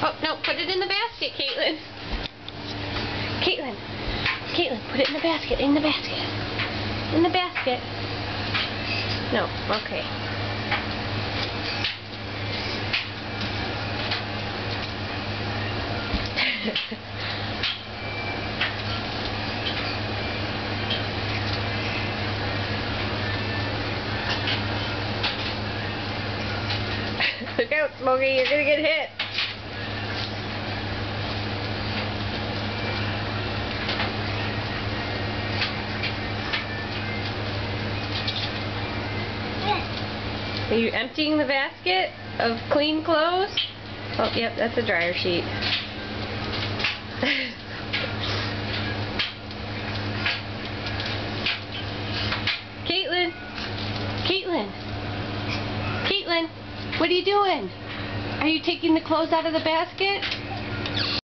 Oh, no, put it in the basket, Caitlin. Caitlin. Caitlin, put it in the basket, in the basket. In the basket. No, okay. Look out, Smokey, you're gonna get hit. Are you emptying the basket of clean clothes? Oh, yep, that's a dryer sheet. Caitlin! Caitlin! Caitlin! What are you doing? Are you taking the clothes out of the basket?